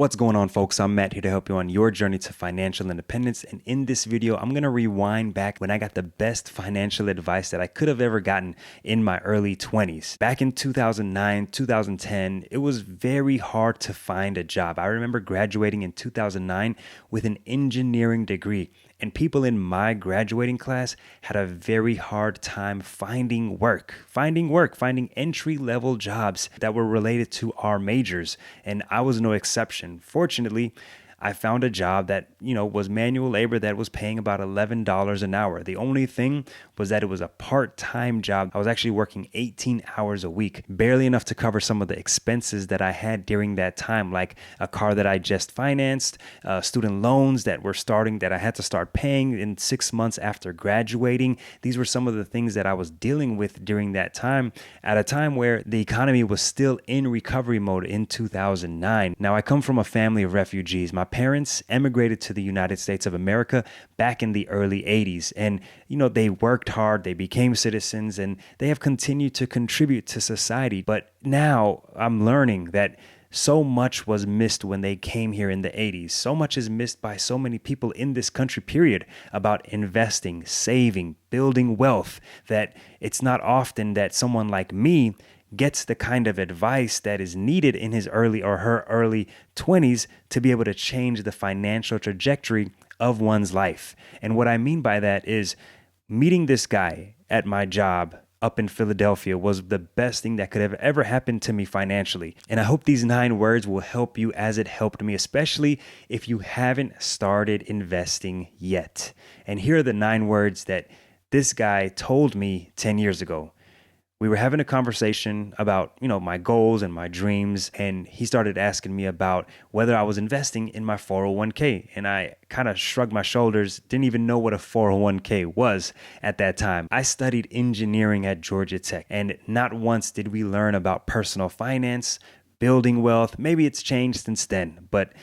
What's going on, folks? I'm Matt here to help you on your journey to financial independence. And in this video, I'm going to rewind back when I got the best financial advice that I could have ever gotten in my early 20s. Back in 2009, 2010, it was very hard to find a job. I remember graduating in 2009 with an engineering degree. And people in my graduating class had a very hard time finding finding entry-level jobs that were related to our majors. And I was no exception. Fortunately, I found a job that, was manual labor that was paying about $11 an hour. The only thing was that it was a part-time job. I was actually working 18 hours a week, barely enough to cover some of the expenses that I had during that time, like a car that I just financed, student loans that were starting that I had to start paying in 6 months after graduating. These were some of the things that I was dealing with during that time, at a time where the economy was still in recovery mode in 2009. Now, I come from a family of refugees. My parents emigrated to the United States of America back in the early 80s. And, they worked hard, they became citizens, and they have continued to contribute to society. But now I'm learning that so much was missed when they came here in the 80s. So much is missed by so many people in this country, period, about investing, saving, building wealth, that it's not often that someone like me gets the kind of advice that is needed in his early or her early 20s to be able to change the financial trajectory of one's life. And what I mean by that is meeting this guy at my job up in Philadelphia was the best thing that could have ever happened to me financially. And I hope these 9 words will help you as it helped me, especially if you haven't started investing yet. And here are the 9 words that this guy told me 10 years ago. We were having a conversation about, my goals and my dreams, and he started asking me about whether I was investing in my 401k. And I kind of shrugged my shoulders, didn't even know what a 401k was at that time. I studied engineering at Georgia Tech, and not once did we learn about personal finance, building wealth. Maybe it's changed since then, but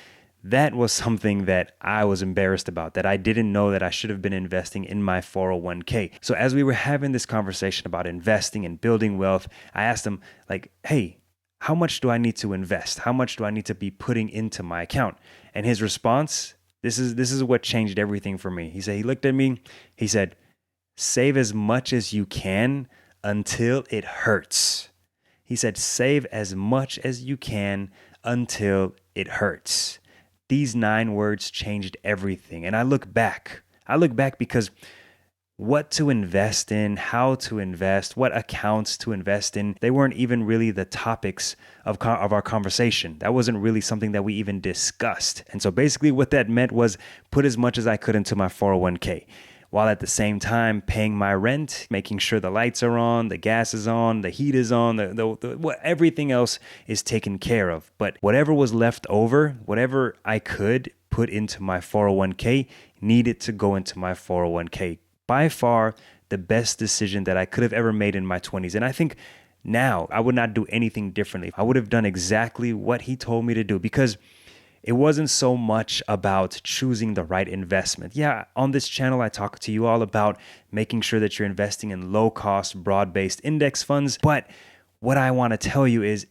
that was something that I was embarrassed about, that I didn't know that I should have been investing in my 401k. So as we were having this conversation about investing and building wealth, I asked him, hey, how much do I need to invest? How much do I need to be putting into my account? And his response, this is what changed everything for me. He looked at me, he said, save as much as you can until it hurts. He said, save as much as you can until it hurts. These 9 words changed everything. And I look back because what to invest in, how to invest, what accounts to invest in, they weren't even really the topics of our conversation. That wasn't really something that we even discussed. And so basically what that meant was put as much as I could into my 401k, while at the same time paying my rent, making sure the lights are on, the gas is on, the heat is on, everything else is taken care of. But whatever was left over, whatever I could put into my 401k needed to go into my 401k. By far the best decision that I could have ever made in my 20s. And I think now I would not do anything differently. I would have done exactly what he told me to do, because it wasn't so much about choosing the right investment. Yeah, on this channel, I talk to you all about making sure that you're investing in low-cost, broad-based index funds. But what I want to tell you is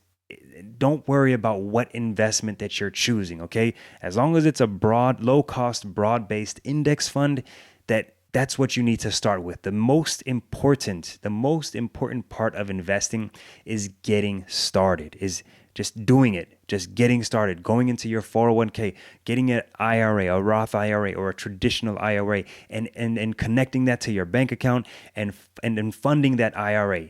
don't worry about what investment that you're choosing, okay? As long as it's a low-cost, broad-based index fund, that's what you need to start with. The most important part of investing is getting started, is just doing it, just getting started, going into your 401k, getting an IRA, a Roth IRA, or a traditional IRA, and connecting that to your bank account and funding that IRA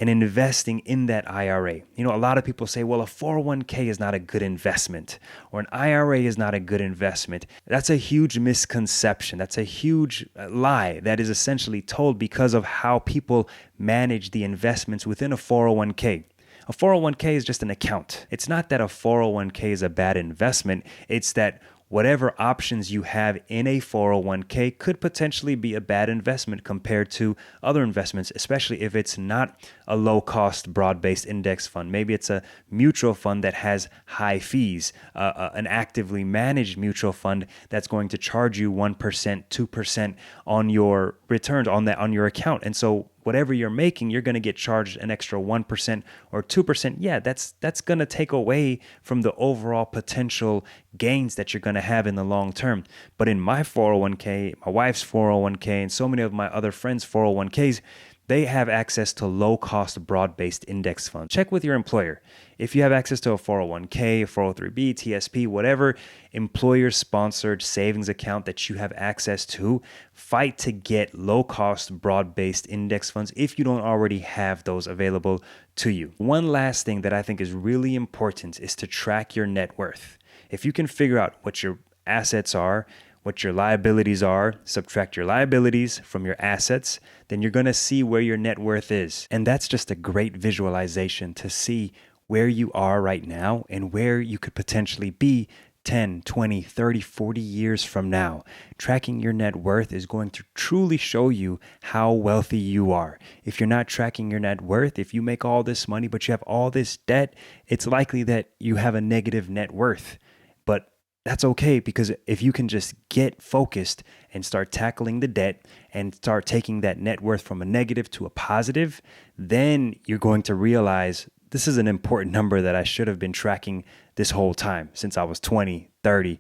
and investing in that IRA. A lot of people say, well, a 401k is not a good investment, or an IRA is not a good investment. That's a huge misconception. That's a huge lie that is essentially told because of how people manage the investments within a 401k. A 401k is just an account. It's not that a 401k is a bad investment. It's that whatever options you have in a 401k could potentially be a bad investment compared to other investments, especially if it's not a low-cost, broad-based index fund. Maybe it's a mutual fund that has high fees, an actively managed mutual fund that's going to charge you 1%, 2% on your returns on your account. And so whatever you're making, you're going to get charged an extra 1% or 2%. Yeah, that's going to take away from the overall potential gains that you're going to have in the long term. But in my 401k, my wife's 401k, and so many of my other friends' 401ks, they have access to low-cost broad-based index funds. Check with your employer. If you have access to a 401k, 403b, TSP, whatever employer-sponsored savings account that you have access to, fight to get low-cost broad-based index funds if you don't already have those available to you. One last thing that I think is really important is to track your net worth. If you can figure out what your assets are, what your liabilities are, subtract your liabilities from your assets, then you're going to see where your net worth is. And that's just a great visualization to see where you are right now and where you could potentially be 10, 20, 30, 40 years from now. Tracking your net worth is going to truly show you how wealthy you are. If you're not tracking your net worth, if you make all this money but you have all this debt, it's likely that you have a negative net worth. But that's okay, because if you can just get focused and start tackling the debt and start taking that net worth from a negative to a positive, then you're going to realize this is an important number that I should have been tracking this whole time since I was 20, 30,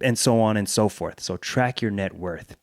and so on and so forth. So track your net worth.